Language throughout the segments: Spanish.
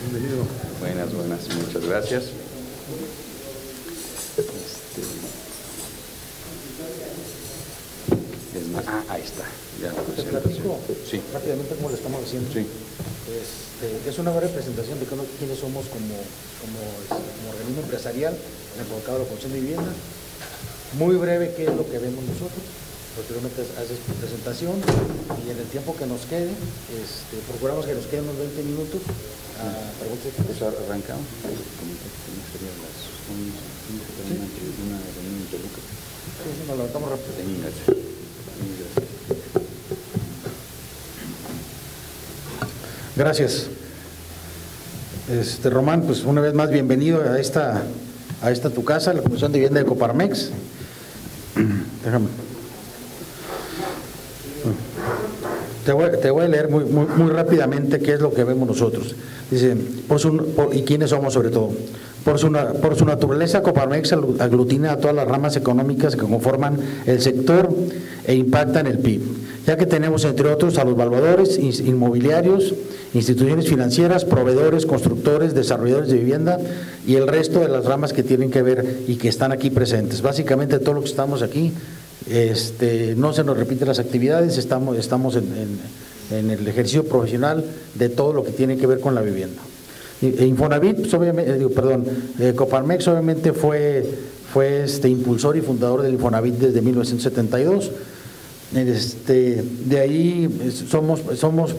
Bienvenido. Buenas, muchas gracias. Ahí está. Ya la Te presentación. platico rápidamente cómo lo estamos haciendo. Sí. Es una breve presentación de quiénes somos como organismo empresarial enfocado a la producción de vivienda. Muy breve qué es lo que vemos nosotros. Posteriormente haces tu presentación y en el tiempo que nos quede, procuramos que nos queden unos 20 minutos a preguntas. Pues arrancamos. Serían las 11:15 de una reunión en Toluca. Sí, nos levantamos rápido. Gracias. Román, pues una vez más bienvenido a esta tu casa, la Comisión de Vivienda de Coparmex. Déjame. Te voy a leer muy rápidamente qué es lo que vemos nosotros. Dice, y quiénes somos sobre todo. Por su naturaleza, Coparmex aglutina a todas las ramas económicas que conforman el sector e impactan el PIB, ya que tenemos entre otros a los valuadores inmobiliarios, instituciones financieras, proveedores, constructores, desarrolladores de vivienda y el resto de las ramas que tienen que ver y que están aquí presentes. Básicamente todo lo que estamos aquí, no se nos repiten las actividades, estamos en el ejercicio profesional de todo lo que tiene que ver con la vivienda. Infonavit, pues, obviamente, Coparmex obviamente fue impulsor y fundador del Infonavit desde 1972. De ahí somos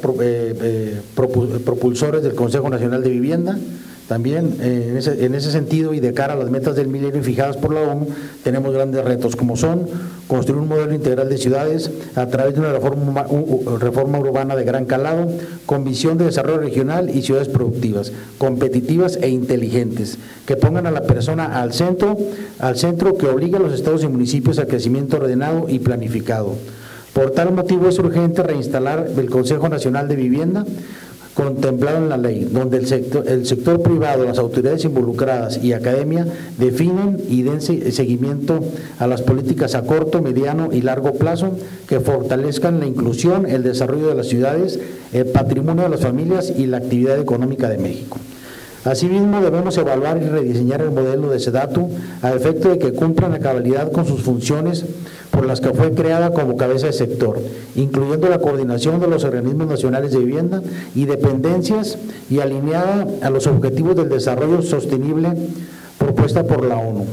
propulsores del Consejo Nacional de Vivienda. También en ese sentido y de cara a las metas del milenio fijadas por la ONU, tenemos grandes retos como son construir un modelo integral de ciudades a través de una reforma urbana de gran calado, con visión de desarrollo regional y ciudades productivas, competitivas e inteligentes, que pongan a la persona al centro, que obligue a los estados y municipios al crecimiento ordenado y planificado. Por tal motivo es urgente reinstalar el Consejo Nacional de Vivienda, contemplado en la ley, donde el sector privado, las autoridades involucradas y academia definen y den seguimiento a las políticas a corto, mediano y largo plazo que fortalezcan la inclusión, el desarrollo de las ciudades, el patrimonio de las familias y la actividad económica de México. Asimismo, debemos evaluar y rediseñar el modelo de SEDATU a efecto de que cumplan a cabalidad con sus funciones por las que fue creada como cabeza de sector, incluyendo la coordinación de los organismos nacionales de vivienda y dependencias y alineada a los objetivos del desarrollo sostenible propuesta por la ONU.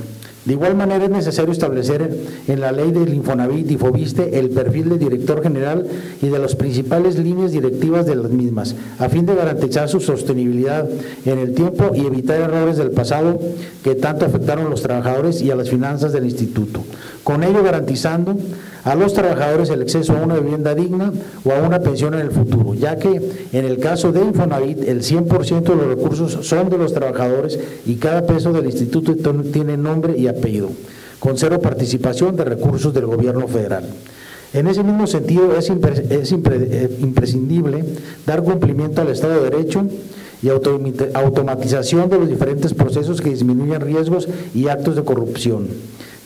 De igual manera es necesario establecer en la ley del Infonavit y Fobiste el perfil del director general y de las principales líneas directivas de las mismas, a fin de garantizar su sostenibilidad en el tiempo y evitar errores del pasado que tanto afectaron a los trabajadores y a las finanzas del instituto, con ello garantizando a los trabajadores el acceso a una vivienda digna o a una pensión en el futuro, ya que en el caso de Infonavit el 100% de los recursos son de los trabajadores y cada peso del instituto tiene nombre y apellido, con cero participación de recursos del gobierno federal. En ese mismo sentido es imprescindible dar cumplimiento al Estado de Derecho y automatización de los diferentes procesos que disminuyan riesgos y actos de corrupción.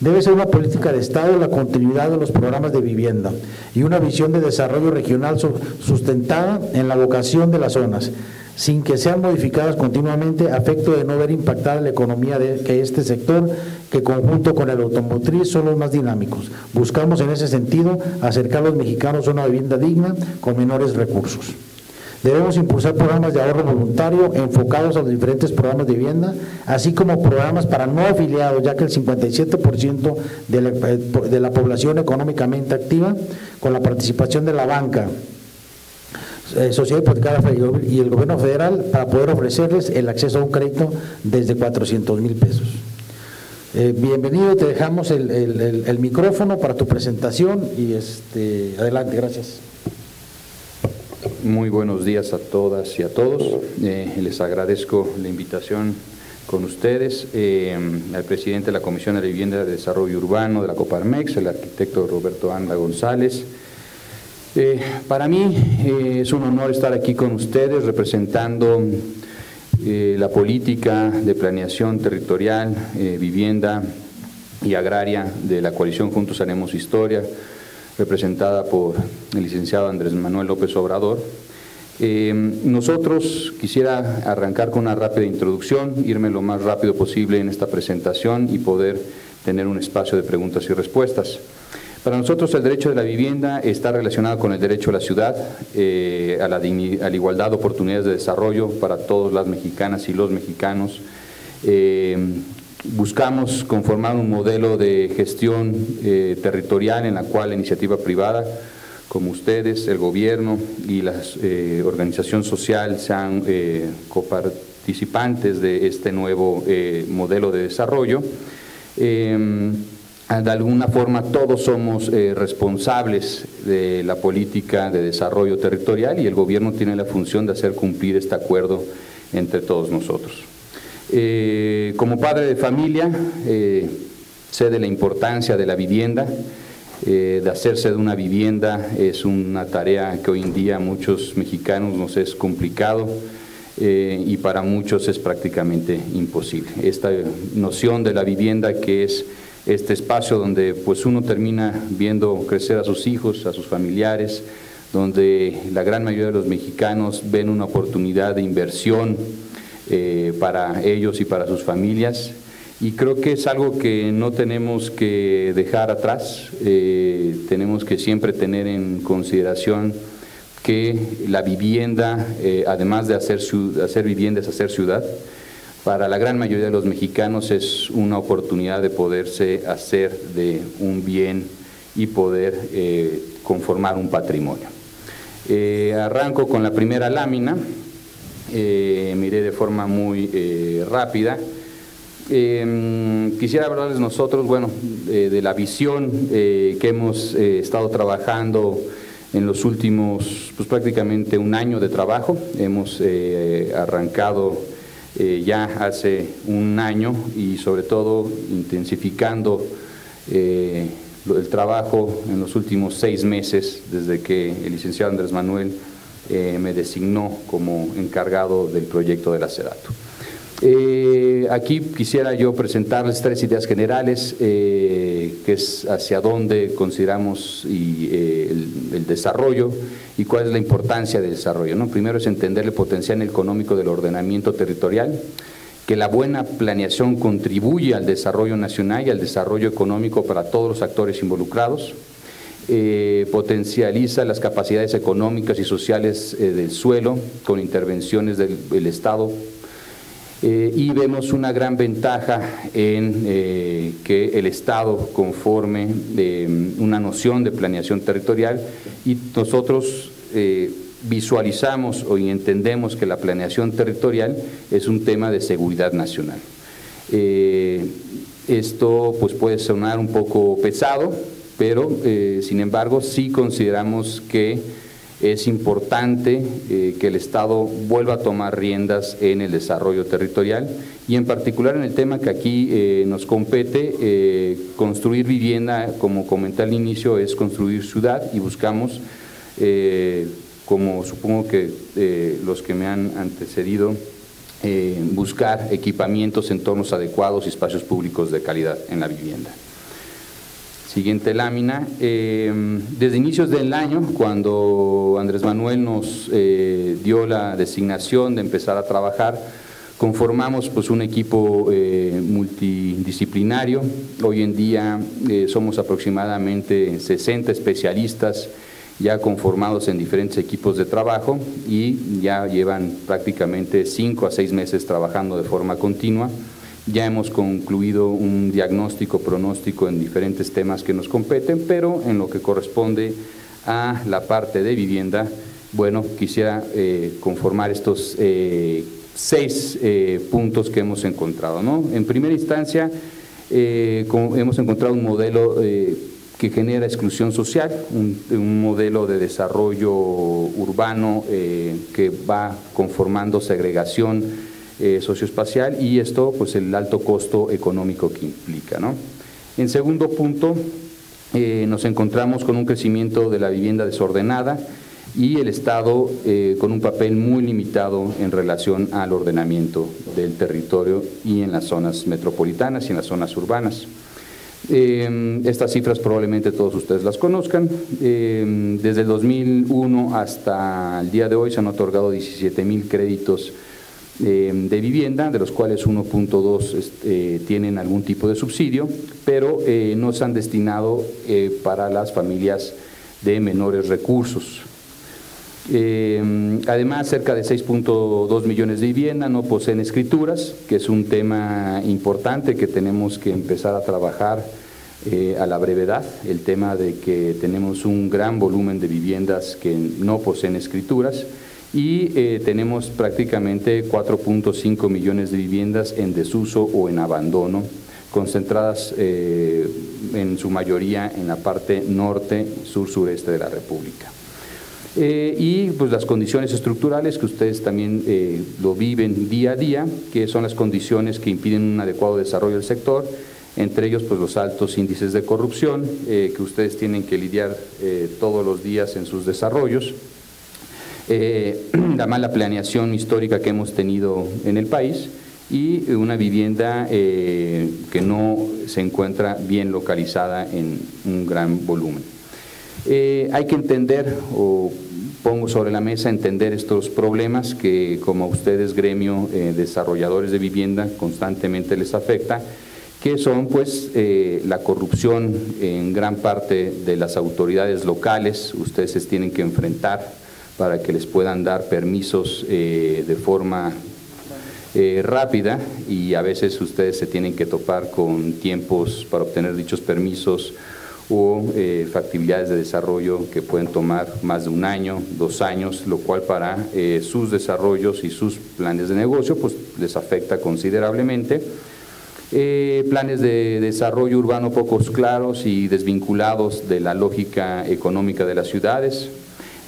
Debe ser una política de Estado la continuidad de los programas de vivienda y una visión de desarrollo regional sustentada en la vocación de las zonas, sin que sean modificadas continuamente a efecto de no ver impactada la economía que este sector, que conjunto con el automotriz son los más dinámicos. Buscamos en ese sentido acercar a los mexicanos a una vivienda digna con menores recursos. Debemos impulsar programas de ahorro voluntario enfocados a los diferentes programas de vivienda, así como programas para no afiliados, ya que el 57% de la población económicamente activa, con la participación de la banca, sociedad hipotecaria y el gobierno federal, para poder ofrecerles el acceso a un crédito desde 400,000 pesos. Bienvenido, te dejamos el micrófono para tu presentación y adelante, gracias. Muy buenos días a todas y a todos. Les agradezco la invitación con ustedes, al presidente de la Comisión de la Vivienda de Desarrollo Urbano de la Coparmex, el arquitecto Roberto Anda González. Para mí es un honor estar aquí con ustedes representando la política de planeación territorial, vivienda y agraria de la coalición Juntos Haremos Historia, representada por el licenciado Andrés Manuel López Obrador, Nosotros quisiera arrancar con una rápida introducción, irme lo más rápido posible en esta presentación y poder tener un espacio de preguntas y respuestas. Para nosotros el derecho de la vivienda está relacionado con el derecho a la ciudad, a la igualdad de oportunidades de desarrollo para todas las mexicanas y los mexicanos. Buscamos conformar un modelo de gestión territorial en la cual la iniciativa privada, como ustedes, el gobierno y la organización social sean coparticipantes de este nuevo modelo de desarrollo. De alguna forma todos somos responsables de la política de desarrollo territorial y el gobierno tiene la función de hacer cumplir este acuerdo entre todos nosotros. Como padre de familia, sé de la importancia de la vivienda. De hacerse de una vivienda es una tarea que hoy en día a muchos mexicanos nos es complicado y para muchos es prácticamente imposible. Esta noción de la vivienda, que es este espacio donde pues uno termina viendo crecer a sus hijos, a sus familiares, donde la gran mayoría de los mexicanos ven una oportunidad de inversión para ellos y para sus familias, y creo que es algo que no tenemos que dejar atrás. Tenemos que siempre tener en consideración que la vivienda, además de hacer vivienda, es hacer ciudad. Para la gran mayoría de los mexicanos es una oportunidad de poderse hacer de un bien y poder conformar un patrimonio. Arranco con la primera lámina, miré de forma muy rápida. Quisiera hablarles nosotros, bueno, de la visión que hemos estado trabajando en los últimos, pues prácticamente un año de trabajo. Hemos arrancado ya hace un año y sobre todo intensificando el trabajo en los últimos 6 meses desde que el licenciado Andrés Manuel me designó como encargado del proyecto de la SEDATU. Aquí quisiera yo presentarles 3 ideas generales, que es hacia dónde consideramos el desarrollo y cuál es la importancia del desarrollo, ¿no? Primero es entender el potencial económico del ordenamiento territorial, que la buena planeación contribuye al desarrollo nacional y al desarrollo económico para todos los actores involucrados. Potencializa las capacidades económicas y sociales del suelo con intervenciones del Estado. Y vemos una gran ventaja en que el Estado conforme una noción de planeación territorial, y nosotros visualizamos y entendemos que la planeación territorial es un tema de seguridad nacional. Esto pues puede sonar un poco pesado, pero sin embargo sí consideramos que es importante que el Estado vuelva a tomar riendas en el desarrollo territorial y en particular en el tema que aquí nos compete, construir vivienda, como comenté al inicio, es construir ciudad, y buscamos, como supongo que los que me han antecedido, buscar equipamientos, entornos adecuados y espacios públicos de calidad en la vivienda. Siguiente lámina. Desde inicios del año, cuando Andrés Manuel nos dio la designación de empezar a trabajar, conformamos pues un equipo multidisciplinario. Hoy en día somos aproximadamente 60 especialistas ya conformados en diferentes equipos de trabajo y ya llevan prácticamente 5 a 6 meses trabajando de forma continua. Ya hemos concluido un diagnóstico, pronóstico en diferentes temas que nos competen, pero en lo que corresponde a la parte de vivienda, bueno, quisiera conformar estos 6 puntos que hemos encontrado, ¿no? En primera instancia, hemos encontrado un modelo que genera exclusión social, un modelo de desarrollo urbano que va conformando segregación socioespacial, y esto pues el alto costo económico que implica, ¿no? En segundo punto, nos encontramos con un crecimiento de la vivienda desordenada y el Estado con un papel muy limitado en relación al ordenamiento del territorio y en las zonas metropolitanas y en las zonas urbanas. Estas cifras probablemente todos ustedes las conozcan. Desde el 2001 hasta el día de hoy se han otorgado 17,000 créditos de vivienda, de los cuales 1.2 tienen algún tipo de subsidio, pero no se han destinado para las familias de menores recursos. Además, cerca de 6.2 millones de viviendas no poseen escrituras, que es un tema importante que tenemos que empezar a trabajar a la brevedad, el tema de que tenemos un gran volumen de viviendas que no poseen escrituras y tenemos prácticamente 4.5 millones de viviendas en desuso o en abandono, concentradas en su mayoría en la parte norte, sur-sureste de la República. Y pues las condiciones estructurales que ustedes también lo viven día a día, que son las condiciones que impiden un adecuado desarrollo del sector, entre ellos pues los altos índices de corrupción que ustedes tienen que lidiar todos los días en sus desarrollos, la mala planeación histórica que hemos tenido en el país y una vivienda que no se encuentra bien localizada en un gran volumen. Hay que entender, o pongo sobre la mesa, entender estos problemas que como a ustedes, gremio desarrolladores de vivienda, constantemente les afecta, que son pues la corrupción en gran parte de las autoridades locales. Ustedes se tienen que enfrentar para que les puedan dar permisos de forma rápida y a veces ustedes se tienen que topar con tiempos para obtener dichos permisos o factibilidades de desarrollo que pueden tomar más de 1 año, 2 años, lo cual para sus desarrollos y sus planes de negocio pues les afecta considerablemente. Planes de desarrollo urbano pocos claros y desvinculados de la lógica económica de las ciudades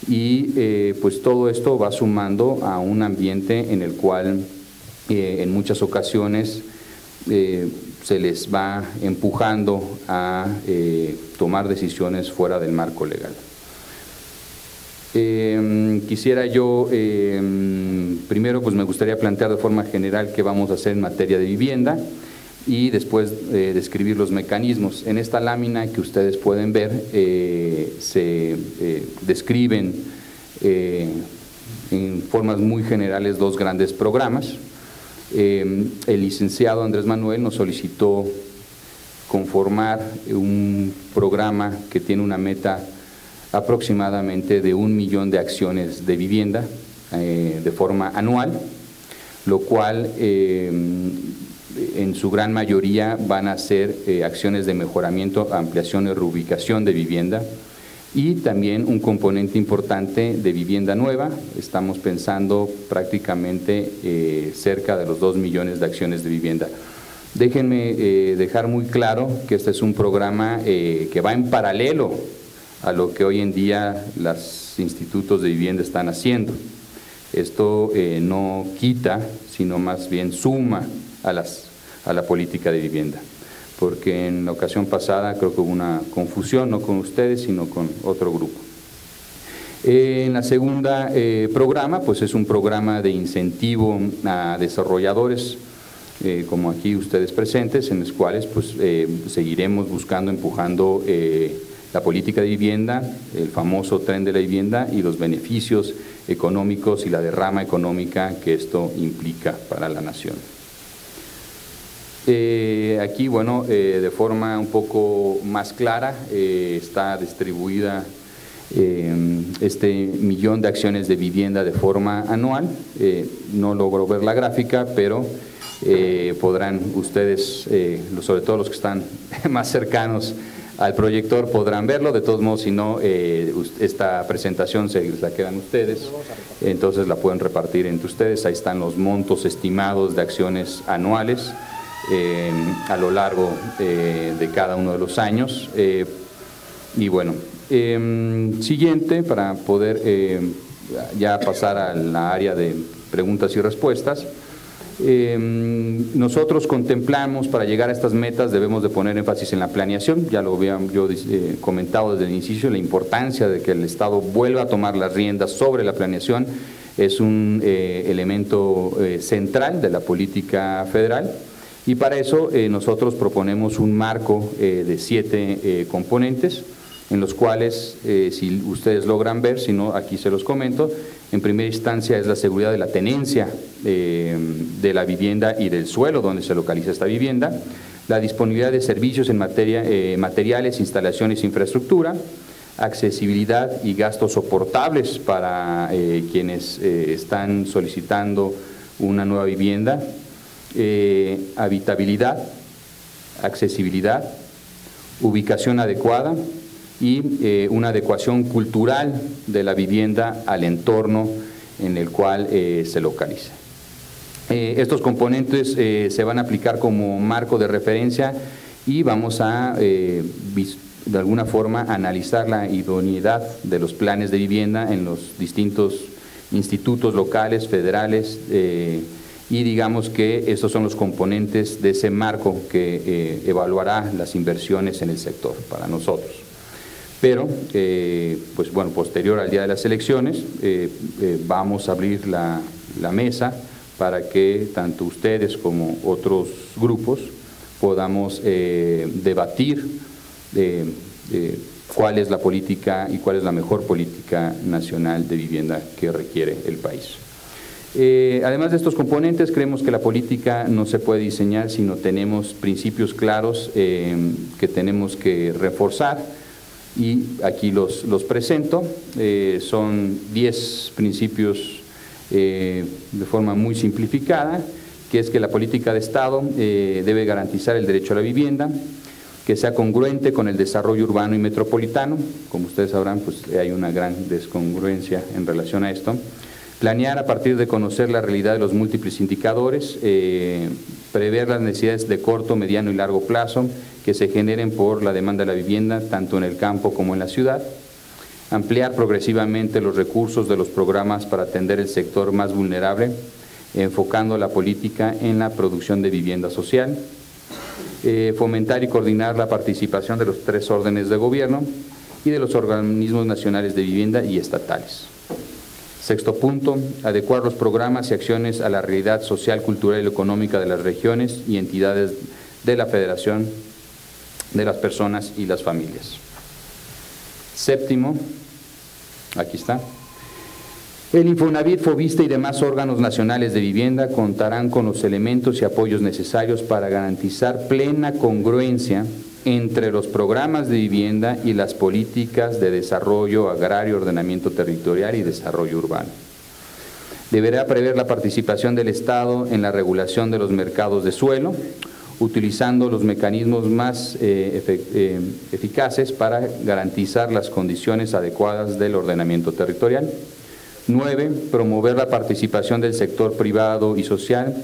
y pues todo esto va sumando a un ambiente en el cual en muchas ocasiones se les va empujando a tomar decisiones fuera del marco legal. Quisiera yo, primero pues me gustaría plantear de forma general qué vamos a hacer en materia de vivienda y después describir los mecanismos. En esta lámina que ustedes pueden ver se describen en formas muy generales 2 grandes programas. El licenciado Andrés Manuel nos solicitó conformar un programa que tiene una meta aproximadamente de 1 millón de acciones de vivienda de forma anual, lo cual en su gran mayoría van a ser acciones de mejoramiento, ampliación y reubicación de vivienda y también un componente importante de vivienda nueva. Estamos pensando prácticamente cerca de los 2 millones de acciones de vivienda. Déjenme dejar muy claro que este es un programa que va en paralelo a lo que hoy en día los institutos de vivienda están haciendo. Esto no quita, sino más bien suma a la política de vivienda, porque en la ocasión pasada creo que hubo una confusión, no con ustedes, sino con otro grupo. En la segunda programa, pues es un programa de incentivo a desarrolladores, como aquí ustedes presentes, en los cuales pues seguiremos buscando, empujando la política de vivienda, el famoso tren de la vivienda y los beneficios económicos y la derrama económica que esto implica para la nación. Aquí, bueno, de forma un poco más clara está distribuida este 1 millón de acciones de vivienda de forma anual. No logro ver la gráfica, pero podrán ustedes, sobre todo los que están más cercanos al proyector, podrán verlo. De todos modos, si no, esta presentación se la quedan ustedes, entonces la pueden repartir entre ustedes. Ahí están los montos estimados de acciones anuales a lo largo de cada uno de los años. Y bueno, siguiente, para poder ya pasar a la área de preguntas y respuestas. Nosotros contemplamos, para llegar a estas metas debemos de poner énfasis en la planeación. Ya lo había yo comentado desde el inicio, la importancia de que el Estado vuelva a tomar las riendas sobre la planeación es un elemento central de la política federal. Y para eso nosotros proponemos un marco de 7 componentes, en los cuales, si ustedes logran ver, si no, aquí se los comento. En primera instancia es la seguridad de la tenencia de la vivienda y del suelo donde se localiza esta vivienda, la disponibilidad de servicios en materia, materiales, instalaciones, infraestructura, accesibilidad y gastos soportables para quienes están solicitando una nueva vivienda, habitabilidad, accesibilidad, ubicación adecuada y una adecuación cultural de la vivienda al entorno en el cual se localiza. Estos componentes se van a aplicar como marco de referencia y vamos a, de alguna forma, analizar la idoneidad de los planes de vivienda en los distintos institutos locales, federales, y digamos que estos son los componentes de ese marco que evaluará las inversiones en el sector para nosotros. Pero, pues bueno, posterior al día de las elecciones, vamos a abrir la mesa para que tanto ustedes como otros grupos podamos debatir cuál es la política y cuál es la mejor política nacional de vivienda que requiere el país. Además de estos componentes, creemos que la política no se puede diseñar si no tenemos principios claros que tenemos que reforzar, y aquí los presento. Son 10 principios de forma muy simplificada, que es que la política de Estado debe garantizar el derecho a la vivienda, que sea congruente con el desarrollo urbano y metropolitano. Como ustedes sabrán, pues hay una gran descongruencia en relación a esto. Planear a partir de conocer la realidad de los múltiples indicadores, prever las necesidades de corto, mediano y largo plazo que se generen por la demanda de la vivienda, tanto en el campo como en la ciudad. Ampliar progresivamente los recursos de los programas para atender el sector más vulnerable, enfocando la política en la producción de vivienda social. Fomentar y coordinar la participación de los 3 órdenes de gobierno y de los organismos nacionales de vivienda y estatales. Sexto punto, adecuar los programas y acciones a la realidad social, cultural y económica de las regiones y entidades de la Federación, de las personas y las familias. Séptimo, aquí está. El Infonavit, Foviste y demás órganos nacionales de vivienda contarán con los elementos y apoyos necesarios para garantizar plena congruencia entre los programas de vivienda y las políticas de desarrollo agrario, ordenamiento territorial y desarrollo urbano. Deberá prever la participación del Estado en la regulación de los mercados de suelo, utilizando los mecanismos más eficaces para garantizar las condiciones adecuadas del ordenamiento territorial. 9. Promover la participación del sector privado y social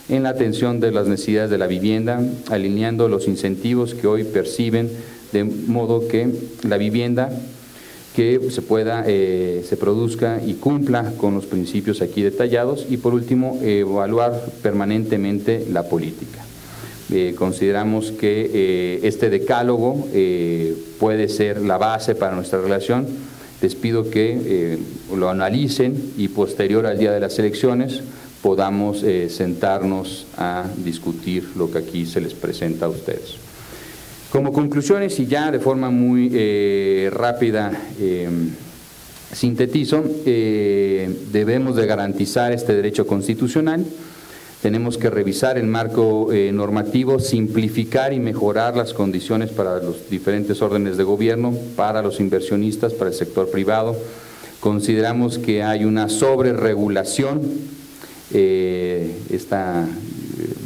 en la atención de las necesidades de la vivienda, alineando los incentivos que hoy perciben, de modo que la vivienda que se produzca y cumpla con los principios aquí detallados. Y por último, evaluar permanentemente la política. Consideramos que este decálogo puede ser la base para nuestra relación. Les pido que lo analicen y posterior al día de las elecciones podamos sentarnos a discutir lo que aquí se les presenta a ustedes. Como conclusiones, y ya de forma muy rápida sintetizo, debemos de garantizar este derecho constitucional. Tenemos que revisar el marco normativo, simplificar y mejorar las condiciones para los diferentes órdenes de gobierno, para los inversionistas, para el sector privado. Consideramos que hay una sobreregulación.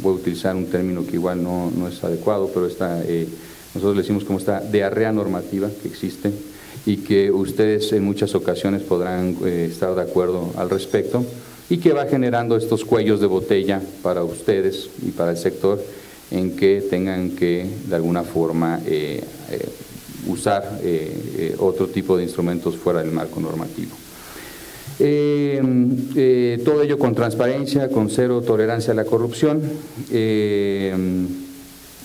Voy a utilizar un término que igual no es adecuado, pero nosotros le decimos como esta diarrea normativa que existe y que ustedes en muchas ocasiones podrán estar de acuerdo al respecto, y que va generando estos cuellos de botella para ustedes y para el sector, en que tengan que de alguna forma usar otro tipo de instrumentos fuera del marco normativo. Todo ello con transparencia, con cero tolerancia a la corrupción.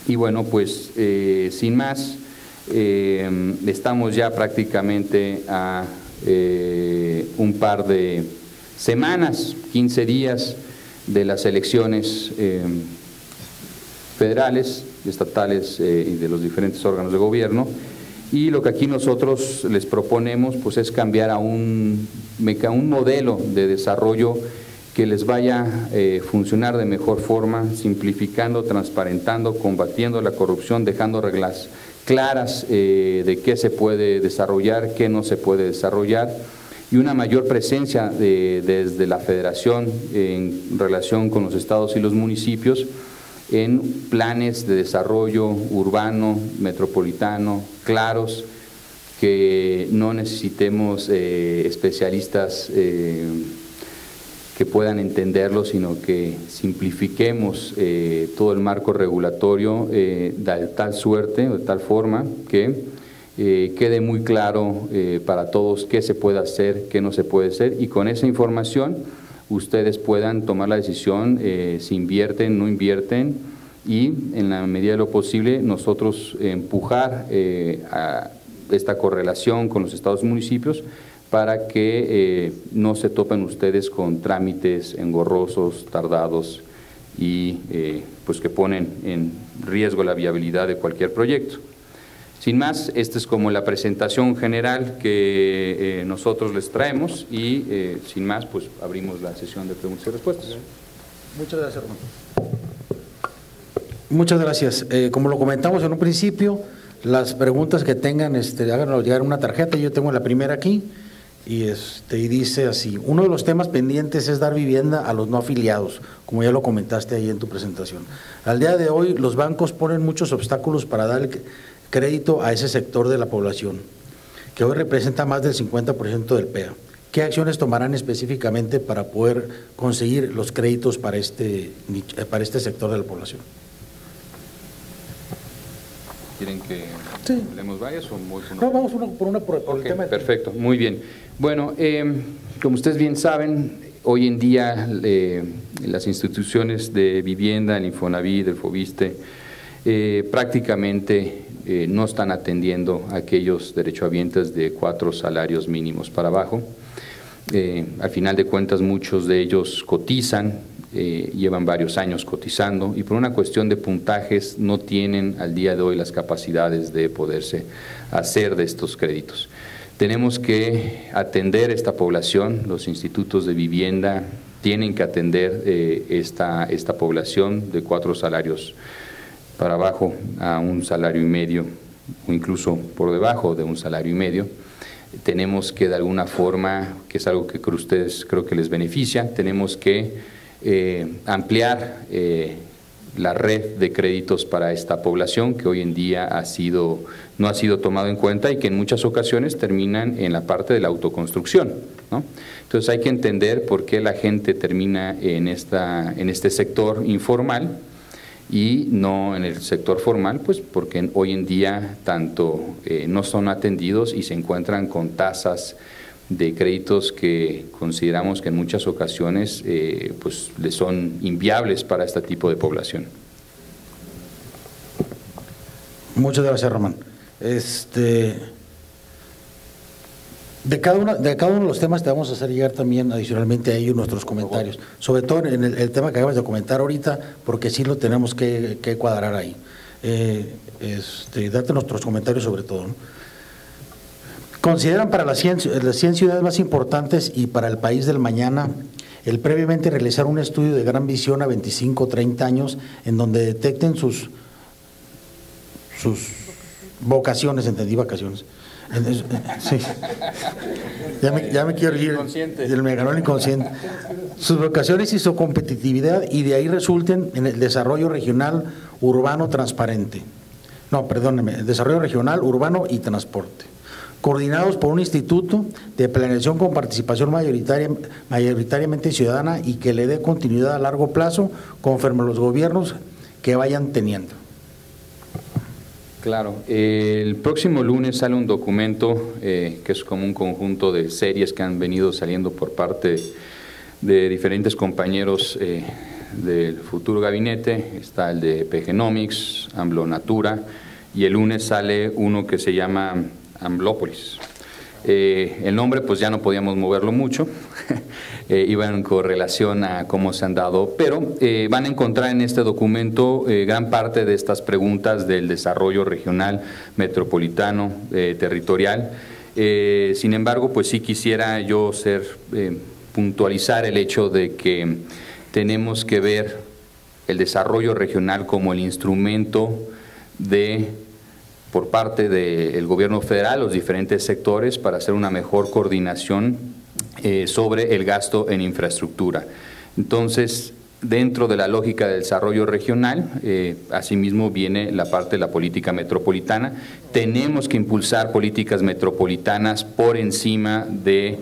Y bueno, pues sin más, estamos ya prácticamente a un par de semanas, 15 días de las elecciones federales, estatales y de los diferentes órganos de gobierno. Y lo que aquí nosotros les proponemos pues es cambiar a un modelo de desarrollo que les vaya a funcionar de mejor forma, simplificando, transparentando, combatiendo la corrupción, dejando reglas claras de qué se puede desarrollar, qué no se puede desarrollar, y una mayor presencia desde la Federación en relación con los estados y los municipios en planes de desarrollo urbano, metropolitano, claros, que no necesitemos especialistas que puedan entenderlo, sino que simplifiquemos todo el marco regulatorio de tal suerte o de tal forma que quede muy claro para todos qué se puede hacer, qué no se puede hacer, y con esa información ustedes puedan tomar la decisión si invierten, no invierten, y en la medida de lo posible nosotros empujar a esta correlación con los estados y municipios para que no se topen ustedes con trámites engorrosos, tardados y pues que ponen en riesgo la viabilidad de cualquier proyecto. Sin más, esta es como la presentación general que nosotros les traemos y sin más, pues abrimos la sesión de preguntas y respuestas. Muchas gracias, Román. Muchas gracias. Como lo comentamos en un principio, las preguntas que tengan, háganos llegar una tarjeta. Yo tengo la primera aquí y dice así: uno de los temas pendientes es dar vivienda a los no afiliados, como ya lo comentaste ahí en tu presentación. Al día de hoy, los bancos ponen muchos obstáculos para dar crédito a ese sector de la población, que hoy representa más del 50% del PEA. ¿Qué acciones tomarán específicamente para poder conseguir los créditos para este sector de la población? ¿Quieren que hablemos varias o muy? No, vamos uno por el tema. Perfecto, muy bien. Bueno, como ustedes bien saben, hoy en día las instituciones de vivienda, el Infonavit, el Fobiste, prácticamente no están atendiendo a aquellos derechohabientes de 4 salarios mínimos para abajo. Al final de cuentas, muchos de ellos cotizan, llevan varios años cotizando y por una cuestión de puntajes no tienen al día de hoy las capacidades de poderse hacer de estos créditos. Tenemos que atender esta población, los institutos de vivienda tienen que atender esta población de 4 salarios para abajo a un salario y medio o incluso por debajo de un salario y medio. Tenemos que de alguna forma, que es algo que a ustedes creo que les beneficia, tenemos que ampliar la red de créditos para esta población que hoy en día no ha sido tomado en cuenta y que en muchas ocasiones terminan en la parte de la autoconstrucción, ¿no? Entonces hay que entender por qué la gente termina en este sector informal y no en el sector formal, pues porque hoy en día tanto no son atendidos y se encuentran con tasas de créditos que consideramos que en muchas ocasiones pues les son inviables para este tipo de población. Muchas gracias, Román. De cada uno de los temas te vamos a hacer llegar también adicionalmente a ellos nuestros comentarios, sobre todo en el tema que acabas de comentar ahorita, porque sí lo tenemos que cuadrar ahí. Date nuestros comentarios sobre todo, ¿no? Consideran para las 100 ciudades más importantes y para el país del mañana el previamente realizar un estudio de gran visión a 25 o 30 años en donde detecten sus vocaciones, entendí vacaciones. Sí. Ya me quiero ir, me ganó el inconsciente. Sus vocaciones y su competitividad, y de ahí resulten en el desarrollo regional urbano transparente. No, perdóneme, el desarrollo regional urbano y transporte, coordinados por un instituto de planeación con participación mayoritariamente ciudadana y que le dé continuidad a largo plazo conforme a los gobiernos que vayan teniendo. Claro, el próximo lunes sale un documento que es como un conjunto de series que han venido saliendo por parte de diferentes compañeros del futuro gabinete. Está el de PGnomics, AMLO Natura, y el lunes sale uno que se llama AMLOpolis. El nombre pues ya no podíamos moverlo mucho, iban en correlación a cómo se han dado, pero van a encontrar en este documento gran parte de estas preguntas del desarrollo regional, metropolitano, territorial. Sin embargo, pues sí quisiera yo puntualizar el hecho de que tenemos que ver el desarrollo regional como el instrumento por parte del gobierno federal, los diferentes sectores, para hacer una mejor coordinación sobre el gasto en infraestructura. Entonces, dentro de la lógica del desarrollo regional, asimismo viene la parte de la política metropolitana. Tenemos que impulsar políticas metropolitanas por encima de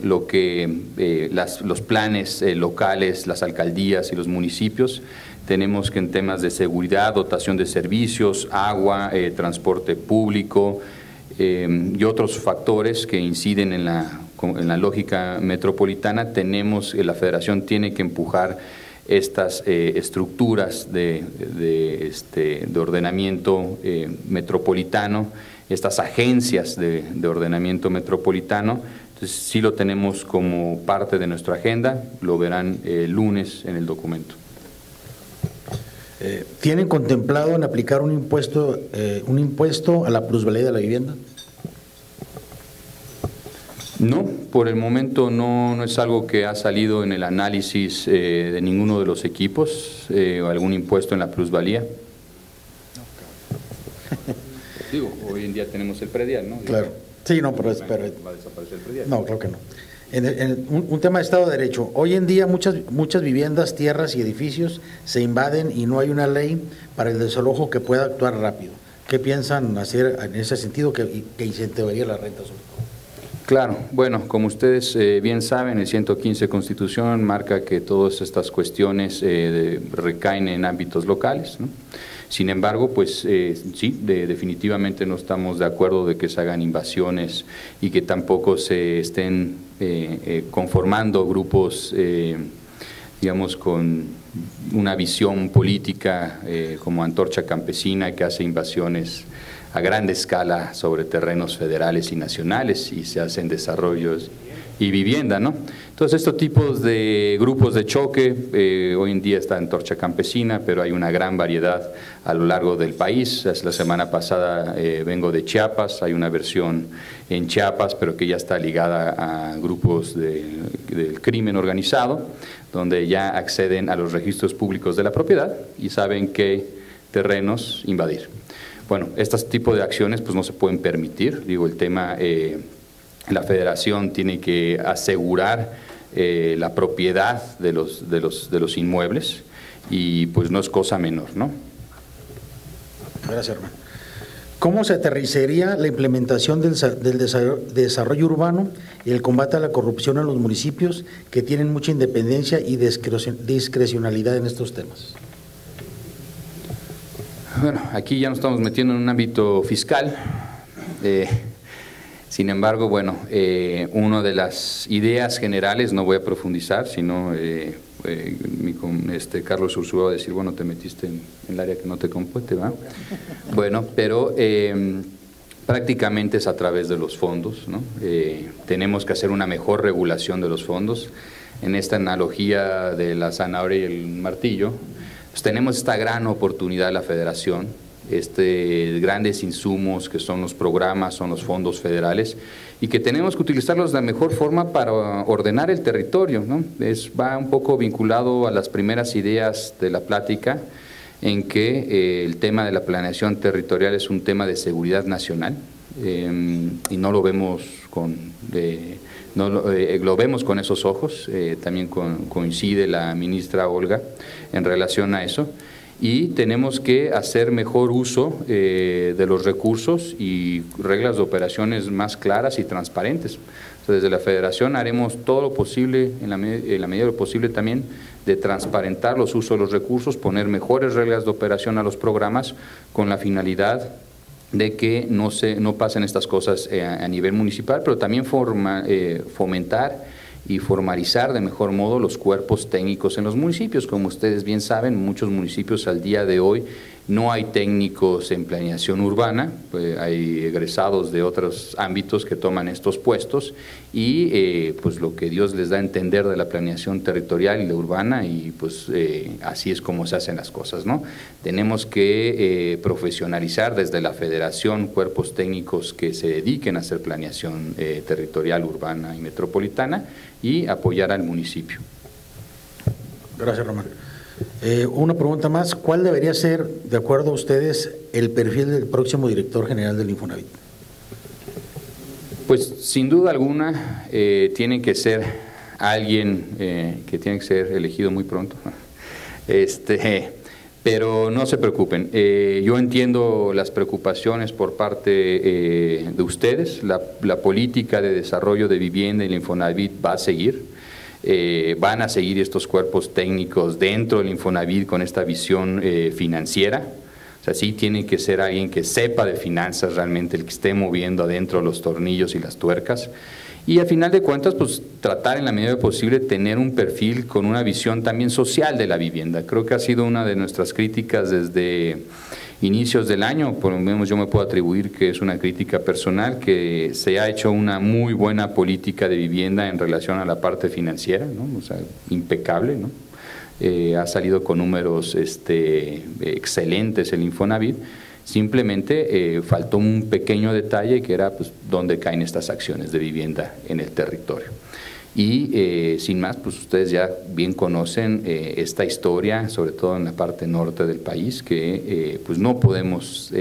los planes locales, las alcaldías y los municipios. Tenemos que en temas de seguridad, dotación de servicios, agua, transporte público y otros factores que inciden en la lógica metropolitana, la Federación tiene que empujar estas estructuras de ordenamiento metropolitano, estas agencias de ordenamiento metropolitano. Entonces sí lo tenemos como parte de nuestra agenda, lo verán el lunes en el documento. ¿Tienen contemplado en aplicar un impuesto a la plusvalía de la vivienda? No, por el momento no es algo que ha salido en el análisis de ninguno de los equipos, o algún impuesto en la plusvalía. Digo, hoy en día tenemos el predial, ¿no? Claro. Sí, no, pero ¿va a desaparecer el predial? No, creo que no. Un tema de Estado de Derecho. Hoy en día muchas viviendas, tierras y edificios se invaden y no hay una ley para el desalojo que pueda actuar rápido. ¿Qué piensan hacer en ese sentido que incentivaría la renta sobre todo? Claro, bueno, como ustedes bien saben, el 115 Constitución marca que todas estas cuestiones recaen en ámbitos locales, ¿no? Sin embargo, pues sí, definitivamente no estamos de acuerdo de que se hagan invasiones y que tampoco se estén conformando grupos, digamos, con una visión política como Antorcha Campesina, que hace invasiones a gran escala sobre terrenos federales y nacionales y se hacen desarrollos y vivienda, ¿no? Entonces, estos tipos de grupos de choque, hoy en día está Antorcha Campesina, pero hay una gran variedad a lo largo del país. La semana pasada vengo de Chiapas, hay una versión en Chiapas, pero que ya está ligada a grupos del crimen organizado, donde ya acceden a los registros públicos de la propiedad y saben qué terrenos invadir. Bueno, estos tipos de acciones pues no se pueden permitir, digo, el tema, la Federación tiene que asegurar la propiedad de los inmuebles y pues no es cosa menor, ¿no? Gracias, hermano. ¿Cómo se aterrizaría la implementación del desarrollo urbano y el combate a la corrupción en los municipios que tienen mucha independencia y discrecionalidad en estos temas? Bueno, aquí ya nos estamos metiendo en un ámbito fiscal. Sin embargo, bueno, una de las ideas generales, no voy a profundizar, sino Carlos Ursúa va a decir, bueno, te metiste en el área que no te compete, ¿va? Bueno, pero prácticamente es a través de los fondos, ¿no? Tenemos que hacer una mejor regulación de los fondos. En esta analogía de la zanahoria y el martillo, pues tenemos esta gran oportunidad de la Federación, grandes insumos que son los programas, son los fondos federales, y que tenemos que utilizarlos de la mejor forma para ordenar el territorio, ¿no? Va un poco vinculado a las primeras ideas de la plática, en que el tema de la planeación territorial es un tema de seguridad nacional, y no lo vemos lo vemos con esos ojos. También coincide la ministra Olga en relación a eso, y tenemos que hacer mejor uso de los recursos y reglas de operaciones más claras y transparentes. Entonces, desde la Federación haremos todo lo posible, en la medida de lo posible también, de transparentar los usos de los recursos, poner mejores reglas de operación a los programas con la finalidad de que no pasen estas cosas a nivel municipal, pero también fomentar y formalizar de mejor modo los cuerpos técnicos en los municipios. Como ustedes bien saben, muchos municipios al día de hoy No hay técnicos en planeación urbana, pues hay egresados de otros ámbitos que toman estos puestos y pues lo que Dios les da a entender de la planeación territorial y la urbana, y pues así es como se hacen las cosas, ¿no? Tenemos que profesionalizar desde la federación cuerpos técnicos que se dediquen a hacer planeación territorial, urbana y metropolitana, y apoyar al municipio. Gracias, Román. Una pregunta más, ¿cuál debería ser, de acuerdo a ustedes, el perfil del próximo director general del Infonavit? Pues sin duda alguna tiene que ser alguien que tiene que ser elegido muy pronto, pero no se preocupen, yo entiendo las preocupaciones por parte de ustedes. La política de desarrollo de vivienda y el Infonavit va a seguir. Van a seguir estos cuerpos técnicos dentro del Infonavit con esta visión financiera. O sea, sí tiene que ser alguien que sepa de finanzas realmente, el que esté moviendo adentro los tornillos y las tuercas. Y al final de cuentas, pues tratar en la medida posible tener un perfil con una visión también social de la vivienda. Creo que ha sido una de nuestras críticas desde inicios del año, por lo menos yo me puedo atribuir que es una crítica personal, que se ha hecho una muy buena política de vivienda en relación a la parte financiera, ¿no? O sea, impecable, ¿no? Ha salido con números excelentes el Infonavit. Simplemente faltó un pequeño detalle, que era pues dónde caen estas acciones de vivienda en el territorio. Y sin más, pues ustedes ya bien conocen esta historia, sobre todo en la parte norte del país, que pues no podemos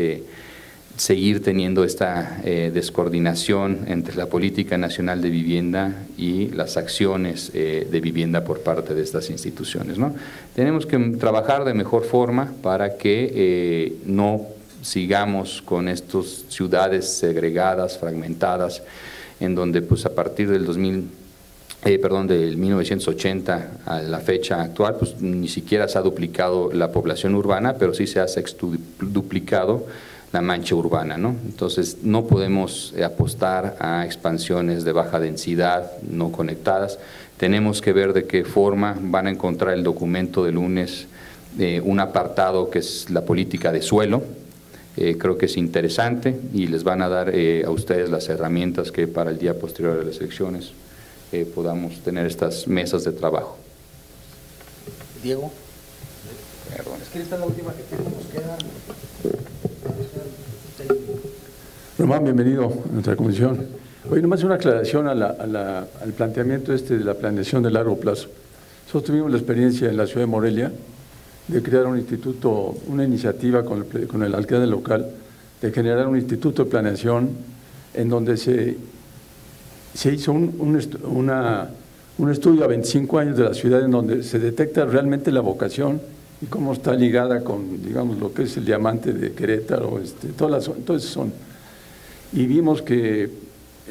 seguir teniendo esta descoordinación entre la política nacional de vivienda y las acciones de vivienda por parte de estas instituciones, ¿no? Tenemos que trabajar de mejor forma para que no sigamos con estas ciudades segregadas, fragmentadas, en donde pues a partir del del 1980 a la fecha actual, pues ni siquiera se ha duplicado la población urbana, pero sí se ha sextuplicado la mancha urbana, ¿no? Entonces no podemos apostar a expansiones de baja densidad no conectadas. Tenemos que ver de qué forma van a encontrar el documento de lunes un apartado que es la política de suelo. Creo que es interesante y les van a dar a ustedes las herramientas que para el día posterior a las elecciones podamos tener estas mesas de trabajo. Diego. Perdón. Es que esta es la última que tenemos, queda. Román, bienvenido a nuestra comisión. Hoy nomás una aclaración al planteamiento de la planeación de largo plazo. Nosotros tuvimos la experiencia en la ciudad de Morelia de crear un instituto, una iniciativa con el alcalde local, de generar un instituto de planeación en donde se hizo un estudio a 25 años de la ciudad, en donde se detecta realmente la vocación y cómo está ligada con, digamos, lo que es el diamante de Querétaro, toda esa zona. Y vimos que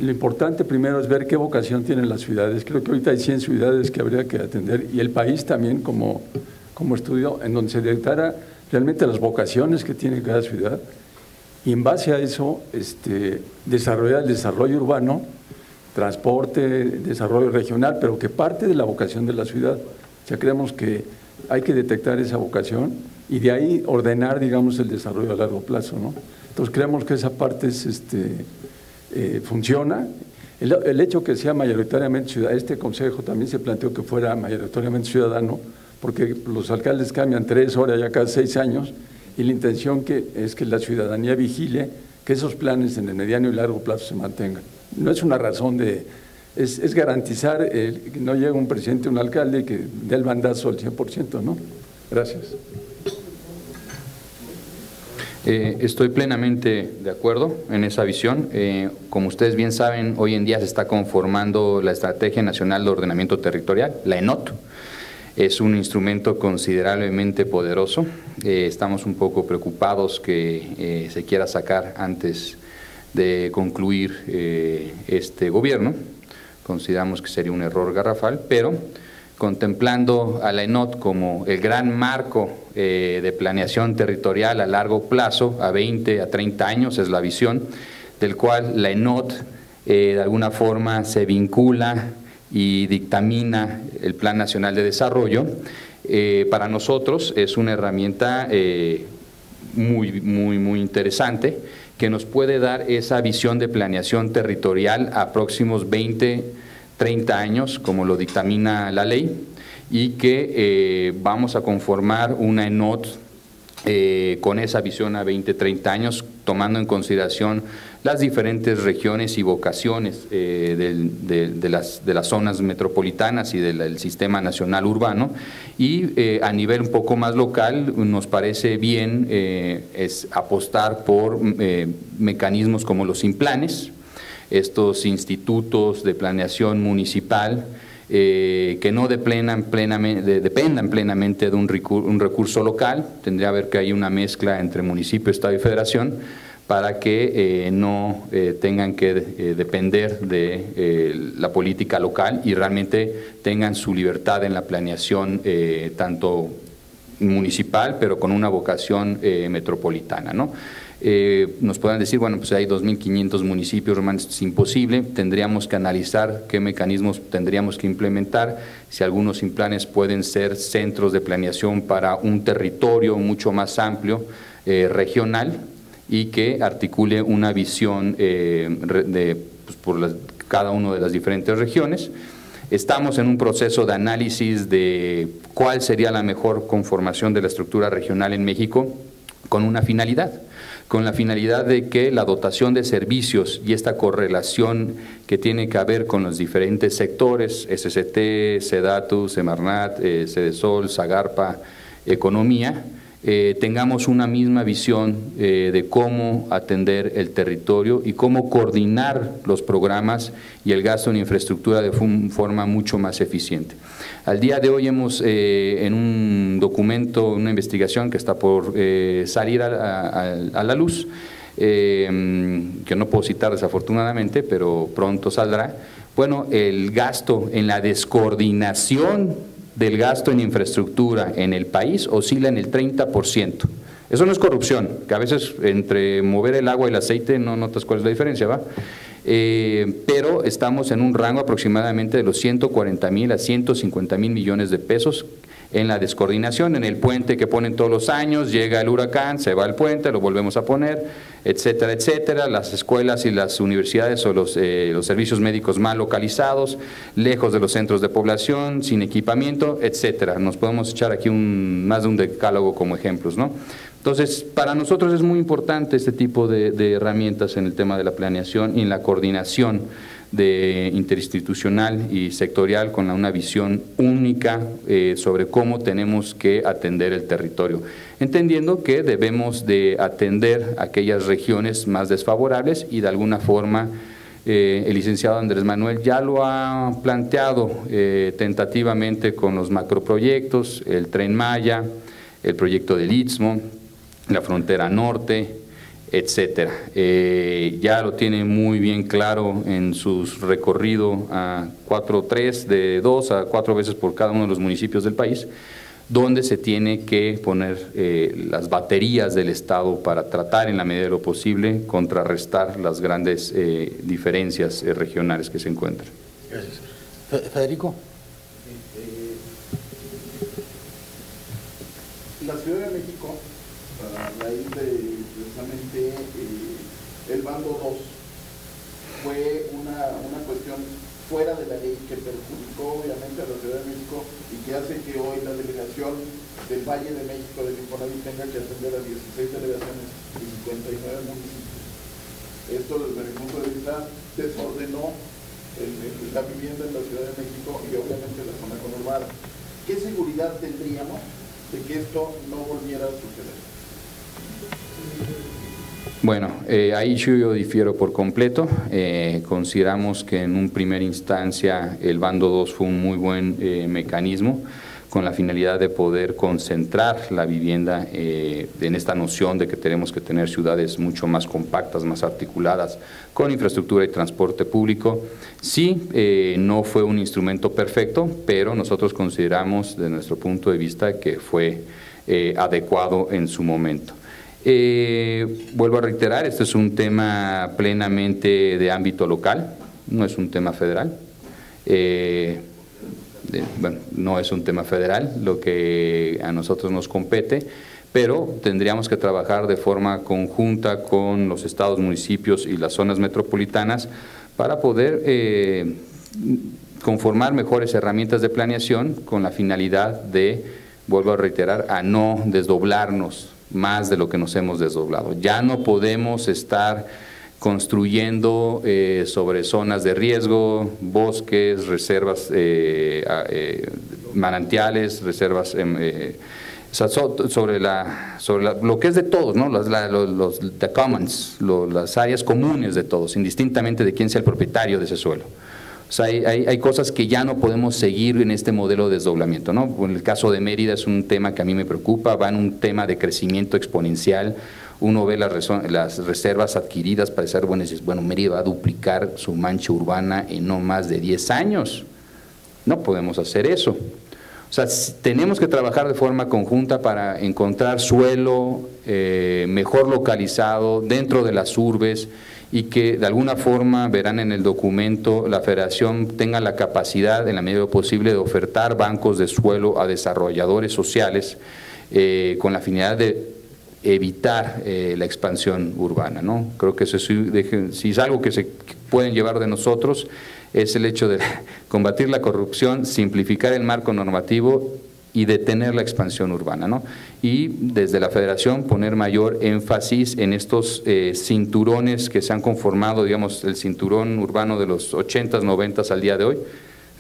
lo importante primero es ver qué vocación tienen las ciudades. Creo que ahorita hay 100 ciudades que habría que atender, y el país también como estudio, en donde se detectara realmente las vocaciones que tiene cada ciudad, y en base a eso desarrollar el desarrollo urbano, transporte, desarrollo regional, pero que parte de la vocación de la ciudad. O sea, creemos que hay que detectar esa vocación y de ahí ordenar, digamos, el desarrollo a largo plazo, ¿no? Entonces creemos que esa parte funciona. El hecho que sea mayoritariamente ciudadano, este consejo también se planteó que fuera mayoritariamente ciudadano, porque los alcaldes cambian 3 horas ya cada 6 años, y la intención es que la ciudadanía vigile que esos planes en el mediano y largo plazo se mantengan. No es una razón es garantizar que no llegue un presidente, un alcalde y que dé el mandazo al 100%, ¿no? Gracias. Estoy plenamente de acuerdo en esa visión. Como ustedes bien saben, hoy en día se está conformando la Estrategia Nacional de Ordenamiento Territorial, la ENOT. Es un instrumento considerablemente poderoso. Estamos un poco preocupados que se quiera sacar antes de concluir este gobierno. Consideramos que sería un error garrafal, pero contemplando a la ENOT como el gran marco de planeación territorial a largo plazo, a 20 a 30 años es la visión, del cual la ENOT de alguna forma se vincula y dictamina el Plan Nacional de Desarrollo. Para nosotros es una herramienta muy interesante, que nos puede dar esa visión de planeación territorial a próximos 20, 30 años, como lo dictamina la ley, y que vamos a conformar una ENOT con esa visión a 20, 30 años, tomando en consideración las diferentes regiones y vocaciones de las zonas metropolitanas y del sistema nacional urbano, y a nivel un poco más local nos parece bien es apostar por mecanismos como los implanes, estos institutos de planeación municipal que no dependan plenamente de un recurso local. Tendría que haber que hay una mezcla entre municipio, estado y federación, para que no tengan que depender de la política local y realmente tengan su libertad en la planeación tanto municipal, pero con una vocación metropolitana, ¿no? Nos puedan decir, bueno, pues hay 2.500 municipios, es imposible, tendríamos que analizar qué mecanismos tendríamos que implementar, si algunos implanes pueden ser centros de planeación para un territorio mucho más amplio, regional, y que articule una visión por cada una de las diferentes regiones. Estamos en un proceso de análisis de cuál sería la mejor conformación de la estructura regional en México, con una finalidad, de que la dotación de servicios y esta correlación que tiene que haber con los diferentes sectores, SCT, SEDATU, Semarnat, Sedesol, Zagarpa, Economía, tengamos una misma visión de cómo atender el territorio y cómo coordinar los programas y el gasto en infraestructura de forma mucho más eficiente. Al día de hoy hemos, en un documento, una investigación que está por salir a la luz, que no puedo citar desafortunadamente, pero pronto saldrá, bueno, el gasto en la descoordinación del gasto en infraestructura en el país oscila en el 30%. Eso no es corrupción, que a veces entre mover el agua y el aceite no notas cuál es la diferencia, ¿va? Pero estamos en un rango aproximadamente de los 140,000 a 150,000 millones de pesos en la descoordinación, en el puente que ponen todos los años, llega el huracán, se va el puente, lo volvemos a poner, etcétera, etcétera, las escuelas y las universidades o los servicios médicos mal localizados, lejos de los centros de población, sin equipamiento, etcétera. Nos podemos echar aquí más de un decálogo como ejemplos, ¿no? Entonces, para nosotros es muy importante este tipo de herramientas en el tema de la planeación y en la coordinación interinstitucional y sectorial con una visión única sobre cómo tenemos que atender el territorio, entendiendo que debemos de atender aquellas regiones más desfavorables y de alguna forma el licenciado Andrés Manuel ya lo ha planteado tentativamente con los macroproyectos, el Tren Maya, el proyecto del Istmo, la frontera norte, etcétera. Ya lo tiene muy bien claro en su recorrido a 4-3, de 2 a 4 veces por cada uno de los municipios del país, donde se tiene que poner las baterías del Estado para tratar en la medida de lo posible contrarrestar las grandes diferencias regionales que se encuentran. Gracias. Federico. La Ciudad de México, a raíz de precisamente el bando 2, fue una cuestión fuera de la ley que perjudicó obviamente a la Ciudad de México y que hace que hoy la delegación del Valle de México del Infonavit tenga que atender a 16 delegaciones y 59 municipios. Esto desde mi punto de vista desordenó la vivienda en la Ciudad de México y obviamente la zona conurbada. ¿Qué seguridad tendríamos de que esto no volviera a suceder? Bueno, ahí yo difiero por completo. Consideramos que en un primera instancia el bando 2 fue un muy buen mecanismo con la finalidad de poder concentrar la vivienda en esta noción de que tenemos que tener ciudades mucho más compactas, más articuladas, con infraestructura y transporte público. Sí, no fue un instrumento perfecto, pero nosotros consideramos desde nuestro punto de vista que fue adecuado en su momento. Vuelvo a reiterar, este es un tema plenamente de ámbito local, no es un tema federal. Bueno, no es un tema federal lo que a nosotros nos compete, pero tendríamos que trabajar de forma conjunta con los estados, municipios y las zonas metropolitanas para poder conformar mejores herramientas de planeación con la finalidad de, vuelvo a reiterar, a no desdoblarnos más de lo que nos hemos desdoblado. Ya no podemos estar construyendo sobre zonas de riesgo, bosques, reservas, manantiales, reservas, o sea, sobre lo que es de todos, ¿no? The commons, las áreas comunes de todos, indistintamente de quién sea el propietario de ese suelo. O sea, hay cosas que ya no podemos seguir en este modelo de desdoblamiento, ¿no? En el caso de Mérida es un tema que a mí me preocupa, va en un tema de crecimiento exponencial. Uno ve las reservas adquiridas para ser bueno, dices, bueno, Mérida va a duplicar su mancha urbana en no más de 10 años. No podemos hacer eso. O sea, tenemos que trabajar de forma conjunta para encontrar suelo mejor localizado dentro de las urbes y que de alguna forma, verán en el documento, la Federación tenga la capacidad en la medida de lo posible de ofertar bancos de suelo a desarrolladores sociales con la finalidad de evitar la expansión urbana, ¿no? Creo que eso si es algo que se pueden llevar de nosotros, es el hecho de combatir la corrupción, simplificar el marco normativo y detener la expansión urbana, ¿no? Y desde la Federación poner mayor énfasis en estos cinturones que se han conformado, digamos, el cinturón urbano de los 80s, 90s al día de hoy,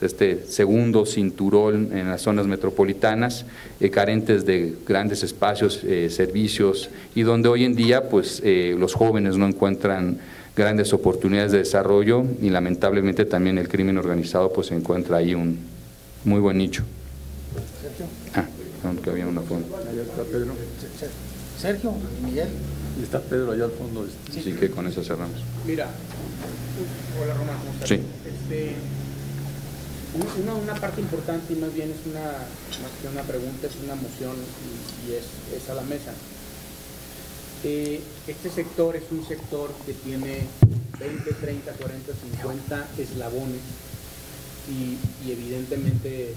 este segundo cinturón en las zonas metropolitanas, carentes de grandes espacios, servicios, y donde hoy en día pues los jóvenes no encuentran grandes oportunidades de desarrollo y lamentablemente también el crimen organizado pues encuentra ahí un muy buen nicho. Que había una foto. Allá está Pedro. Sergio, Miguel. Y está Pedro allá al fondo. Así que con eso cerramos. Mira, hola Román, ¿cómo estás? Sí. Una parte importante y más bien es más que una pregunta, es una moción y es a la mesa. Este sector es un sector que tiene 20, 30, 40, 50 eslabones y evidentemente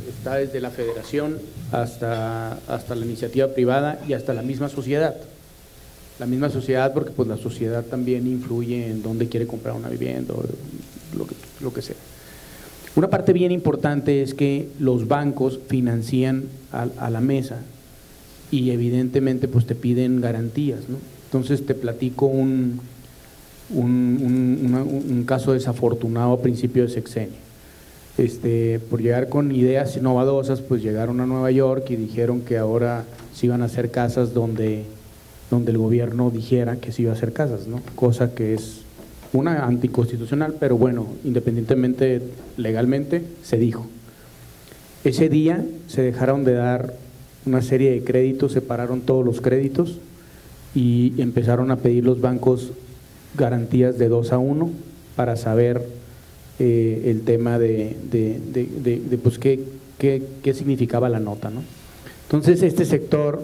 está desde la Federación hasta la iniciativa privada y hasta la misma sociedad. La misma sociedad porque pues la sociedad también influye en dónde quiere comprar una vivienda o lo que sea. Una parte bien importante es que los bancos financian a la mesa y evidentemente pues te piden garantías, ¿no? Entonces te platico un caso desafortunado a principio de sexenio. Por llegar con ideas innovadoras, pues llegaron a Nueva York y dijeron que ahora se iban a hacer casas donde el gobierno dijera que se iba a hacer casas, ¿no? Cosa que es una anticonstitucional, pero bueno, independientemente legalmente se dijo. Ese día se dejaron de dar una serie de créditos, separaron todos los créditos y empezaron a pedir los bancos garantías de 2-1 para saber el tema de pues qué significaba la nota, ¿no? Entonces este sector,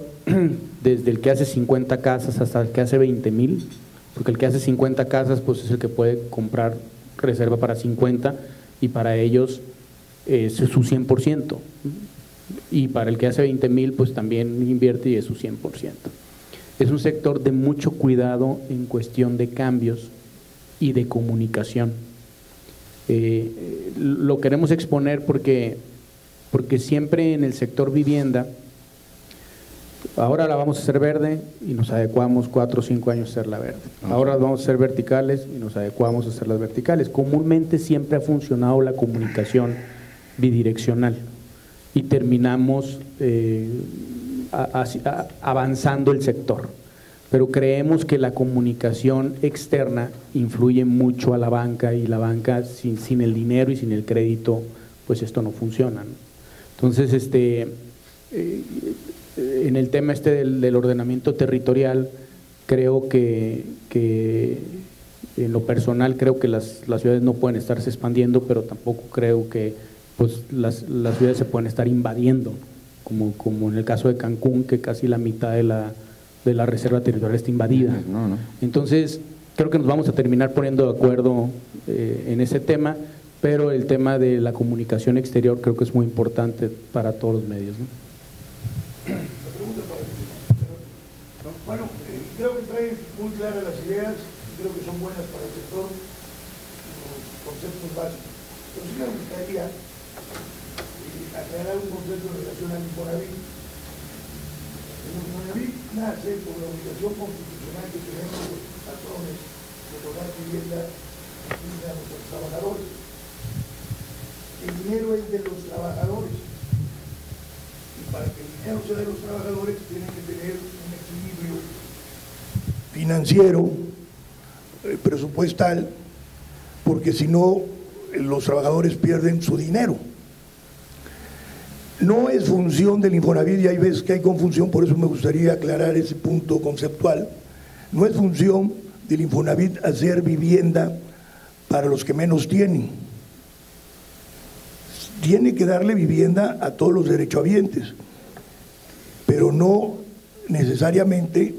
desde el que hace 50 casas hasta el que hace 20,000, porque el que hace 50 casas pues es el que puede comprar reserva para 50 y para ellos es su 100%, y para el que hace 20,000 pues también invierte y es su 100%. Es un sector de mucho cuidado en cuestión de cambios y de comunicación. Lo queremos exponer porque siempre en el sector vivienda, ahora la vamos a hacer verde y nos adecuamos 4 o 5 años a hacerla verde. Ahora la vamos a hacer verticales y nos adecuamos a hacerlas verticales. Comúnmente siempre ha funcionado la comunicación bidireccional y terminamos avanzando el sector. Pero creemos que la comunicación externa influye mucho a la banca y la banca sin el dinero y sin el crédito, pues esto no funciona, ¿no? Entonces, en el tema del ordenamiento territorial, creo que en lo personal creo que las ciudades no pueden estarse expandiendo, pero tampoco creo que pues las ciudades se pueden estar invadiendo, como en el caso de Cancún, que casi la mitad de la reserva territorial está invadida. No. Entonces, creo que nos vamos a terminar poniendo de acuerdo en ese tema, pero el tema de la comunicación exterior creo que es muy importante para todos los medios, ¿no? Bueno, creo que traen muy claras las ideas, creo que son buenas para el sector, los conceptos básicos. Pero sí me gustaría aclarar un concepto en relación al Infonavit. El Infonavit nace por la obligación constitucional que tenemos los patrones de otorgar vivienda a nuestros trabajadores. El dinero es de los trabajadores. Y para que el dinero sea de los trabajadores, tienen que tener un equilibrio financiero, presupuestal, porque si no, los trabajadores pierden su dinero. No es función del Infonavit, y hay veces que hay confusión, por eso me gustaría aclarar ese punto conceptual. No es función del Infonavit hacer vivienda para los que menos tienen. Tiene que darle vivienda a todos los derechohabientes, pero no necesariamente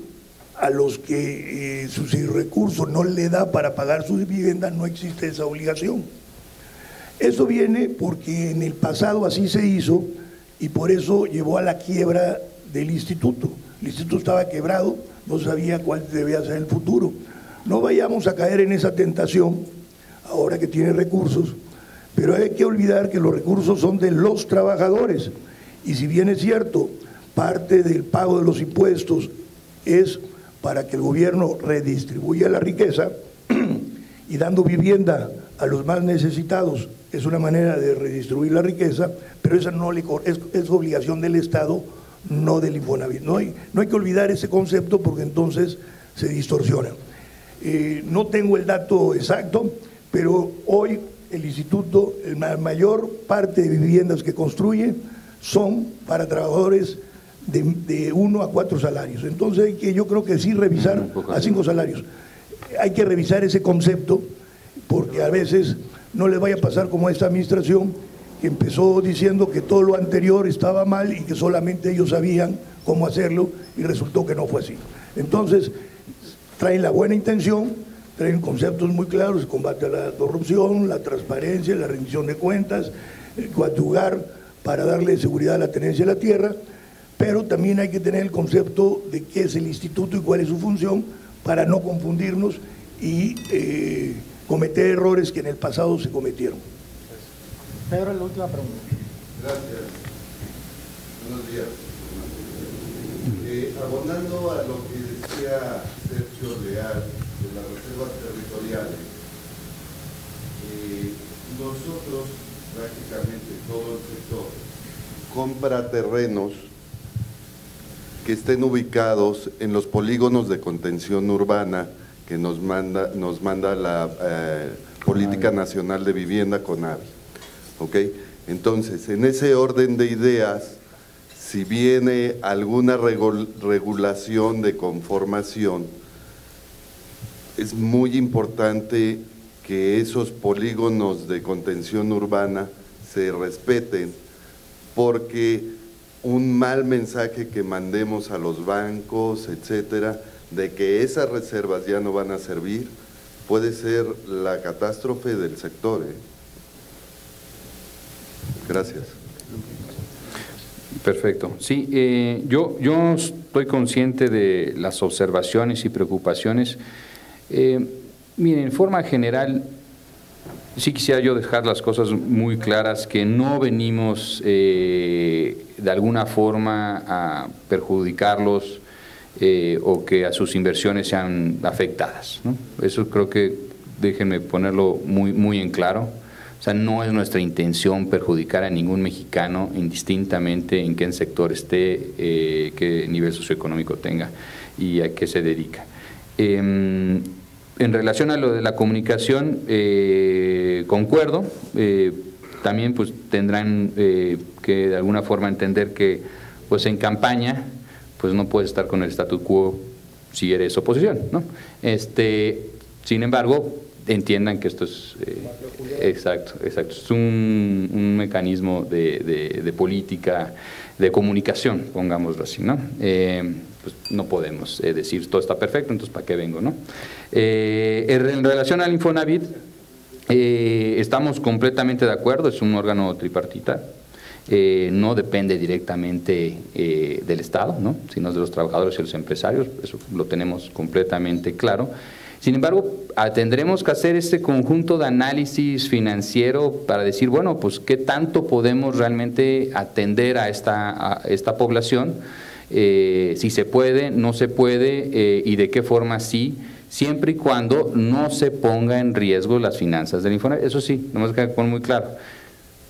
a los que sus recursos no le da para pagar su vivienda. No existe esa obligación. Eso viene porque en el pasado así se hizo y por eso llevó a la quiebra del instituto. El instituto estaba quebrado, no sabía cuál debía ser el futuro. No vayamos a caer en esa tentación ahora que tiene recursos, pero hay que olvidar que los recursos son de los trabajadores, y si bien es cierto, parte del pago de los impuestos es para que el gobierno redistribuya la riqueza, y dando vivienda a los más necesitados es una manera de redistribuir la riqueza, pero esa no es obligación del Estado, no del Infonavit. No hay que olvidar ese concepto porque entonces se distorsiona. No tengo el dato exacto, pero hoy el instituto, la mayor parte de viviendas que construye son para trabajadores de 1 a 4 salarios. Entonces hay que, yo creo que sí revisar a 5 salarios. Hay que revisar ese concepto porque a veces no les vaya a pasar como a esta administración que empezó diciendo que todo lo anterior estaba mal y que solamente ellos sabían cómo hacerlo y resultó que no fue así. Entonces traen la buena intención, traen conceptos muy claros: el combate a la corrupción, la transparencia, la rendición de cuentas, coadyuvar para darle seguridad a la tenencia de la tierra, pero también hay que tener el concepto de qué es el instituto y cuál es su función para no confundirnos y cometer errores que en el pasado se cometieron. Pedro, la última pregunta. Gracias. Buenos días. Abonando a lo que decía Sergio Leal de las reservas territoriales, nosotros, prácticamente todo el sector, compra terrenos que estén ubicados en los polígonos de contención urbana que nos manda la Política Nacional de Vivienda, CONAVI. ¿Ok? Entonces, en ese orden de ideas, si viene alguna regulación de conformación, es muy importante que esos polígonos de contención urbana se respeten, porque un mal mensaje que mandemos a los bancos, etcétera, de que esas reservas ya no van a servir, puede ser la catástrofe del sector. Gracias. Perfecto. Sí, yo estoy consciente de las observaciones y preocupaciones. Miren, en forma general, sí quisiera yo dejar las cosas muy claras, que no venimos de alguna forma a perjudicarlos o que a sus inversiones sean afectadas, ¿no? Eso creo que déjenme ponerlo muy en claro. O sea, no es nuestra intención perjudicar a ningún mexicano, indistintamente en qué sector esté, qué nivel socioeconómico tenga y a qué se dedica. En relación a lo de la comunicación, concuerdo. También pues tendrán que de alguna forma entender que pues en campaña pues no puedes estar con el statu quo si eres oposición, ¿no? Sin embargo, entiendan que esto es exacto, es un mecanismo de política, de comunicación, pongámoslo así, ¿no? Pues no podemos decir todo está perfecto, entonces ¿para qué vengo, no? En relación al Infonavit, estamos completamente de acuerdo, es un órgano tripartita. no depende directamente del Estado, ¿no?, sino de los trabajadores y los empresarios, eso lo tenemos completamente claro. Sin embargo, tendremos que hacer este conjunto de análisis financiero para decir, bueno, pues qué tanto podemos realmente atender a esta población, si se puede, no se puede, y de qué forma sí, siempre y cuando no se ponga en riesgo las finanzas del Infonavit. Eso sí, nomás que poner muy claro.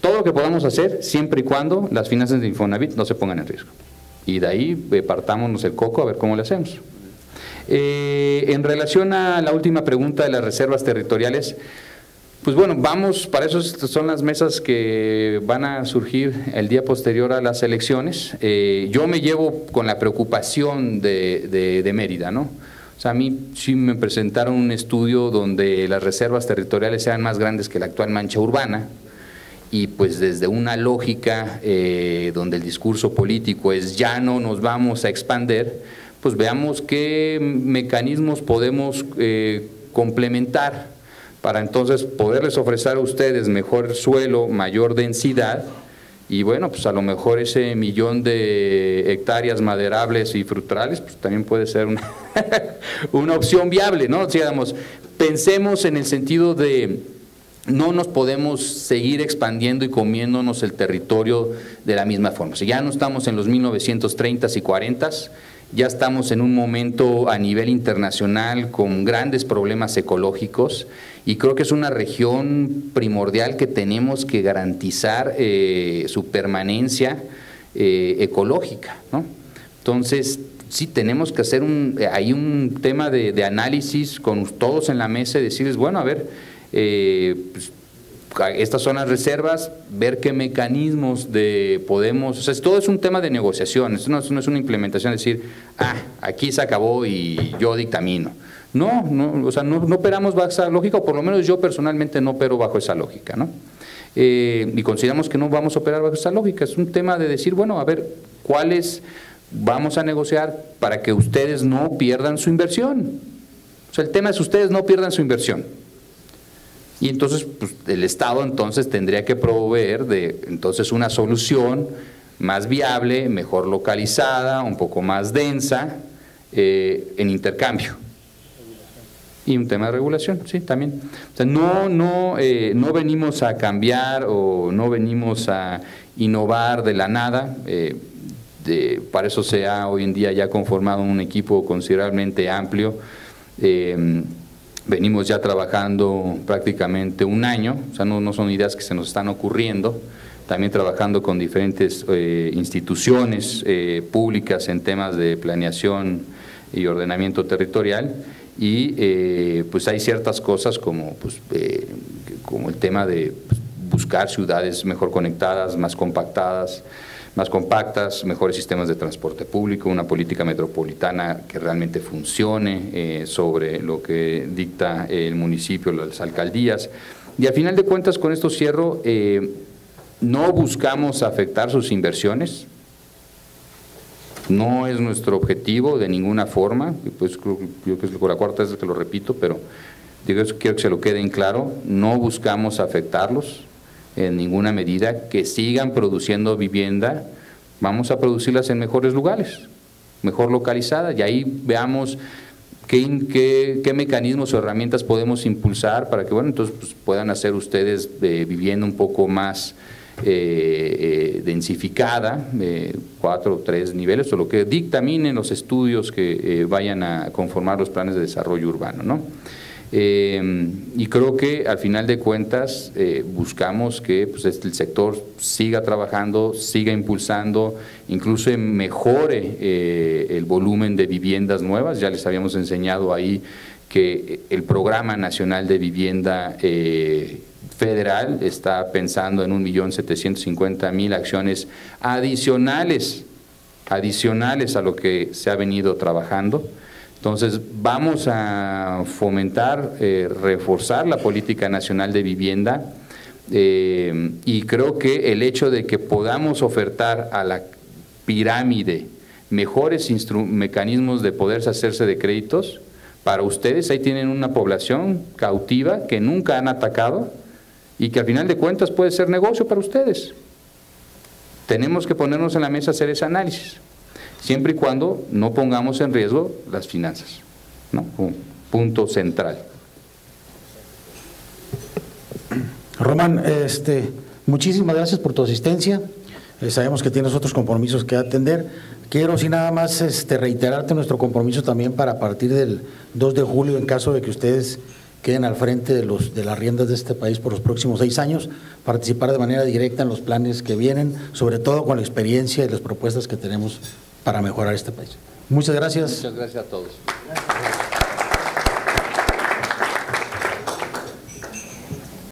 Todo lo que podamos hacer, siempre y cuando las finanzas del Infonavit no se pongan en riesgo. Y de ahí partámonos el coco a ver cómo le hacemos. En relación a la última pregunta de las reservas territoriales, pues bueno, para eso son las mesas que van a surgir el día posterior a las elecciones. Yo me llevo con la preocupación de Mérida, ¿no? O sea, a mí sí me presentaron un estudio donde las reservas territoriales eran más grandes que la actual mancha urbana, y pues desde una lógica donde el discurso político es ya no nos vamos a expander, pues veamos qué mecanismos podemos complementar para entonces poderles ofrecer a ustedes mejor suelo, mayor densidad, y bueno, pues a lo mejor ese 1.000.000 de hectáreas maderables y frutales, pues también puede ser una opción viable, ¿no? Digamos, pensemos en el sentido de no nos podemos seguir expandiendo y comiéndonos el territorio de la misma forma. O sea, ya no estamos en los 1930s y 40s, ya estamos en un momento a nivel internacional con grandes problemas ecológicos, y creo que es una región primordial que tenemos que garantizar su permanencia ecológica, ¿no? Entonces, sí tenemos que hacer hay un tema de análisis con todos en la mesa y decirles, bueno, a ver, pues, estas son las reservas, ver qué mecanismos podemos, o sea, todo es un tema de negociación, esto no es una implementación, decir, aquí se acabó y yo dictamino. No, o sea, no operamos bajo esa lógica, o por lo menos yo personalmente no opero bajo esa lógica, ¿no? Y consideramos que no vamos a operar bajo esa lógica, es un tema de decir, bueno, a ver, ¿cuáles vamos a negociar para que ustedes no pierdan su inversión? O sea, el tema es ustedes no pierdan su inversión. Y entonces, pues, el Estado entonces tendría que proveer entonces una solución más viable, mejor localizada, un poco más densa, en intercambio. Y un tema de regulación, sí, también. O sea, no venimos a cambiar o no venimos a innovar de la nada. Para eso se ha hoy en día ya conformado un equipo considerablemente amplio. Venimos ya trabajando prácticamente un año, o sea, no son ideas que se nos están ocurriendo, también trabajando con diferentes instituciones públicas en temas de planeación y ordenamiento territorial, y pues hay ciertas cosas como el tema de buscar ciudades mejor conectadas, más compactas, mejores sistemas de transporte público, una política metropolitana que realmente funcione sobre lo que dicta el municipio, las alcaldías. Y al final de cuentas, con esto cierro, no buscamos afectar sus inversiones, no es nuestro objetivo de ninguna forma, pues yo creo que por la cuarta vez que lo repito, pero quiero que se lo quede en claro, no buscamos afectarlos en ninguna medida, que sigan produciendo vivienda, vamos a producirlas en mejores lugares, mejor localizadas, y ahí veamos qué mecanismos o herramientas podemos impulsar para que, bueno, entonces pues, puedan hacer ustedes vivienda un poco más densificada, 4 o 3 niveles, o lo que dictaminen los estudios que vayan a conformar los planes de desarrollo urbano, ¿no? Y creo que al final de cuentas buscamos que pues, el sector siga trabajando, siga impulsando, incluso mejore el volumen de viviendas nuevas. Ya les habíamos enseñado ahí que el Programa Nacional de Vivienda Federal está pensando en 1.750.000 acciones adicionales a lo que se ha venido trabajando. Entonces, vamos a fomentar, reforzar la política nacional de vivienda, y creo que el hecho de que podamos ofertar a la pirámide mejores mecanismos de poderse hacerse de créditos, para ustedes ahí tienen una población cautiva que nunca han atacado y que al final de cuentas puede ser negocio para ustedes. Tenemos que ponernos en la mesa a hacer ese análisis, siempre y cuando no pongamos en riesgo las finanzas, ¿no? Un punto central. Román, muchísimas gracias por tu asistencia. Sabemos que tienes otros compromisos que atender. Quiero, sin nada más, reiterarte nuestro compromiso también para a partir del 2 de julio, en caso de que ustedes queden al frente de las riendas de este país por los próximos 6 años, participar de manera directa en los planes que vienen, sobre todo con la experiencia y las propuestas que tenemos para mejorar este país. Muchas gracias. Muchas gracias a todos. Gracias.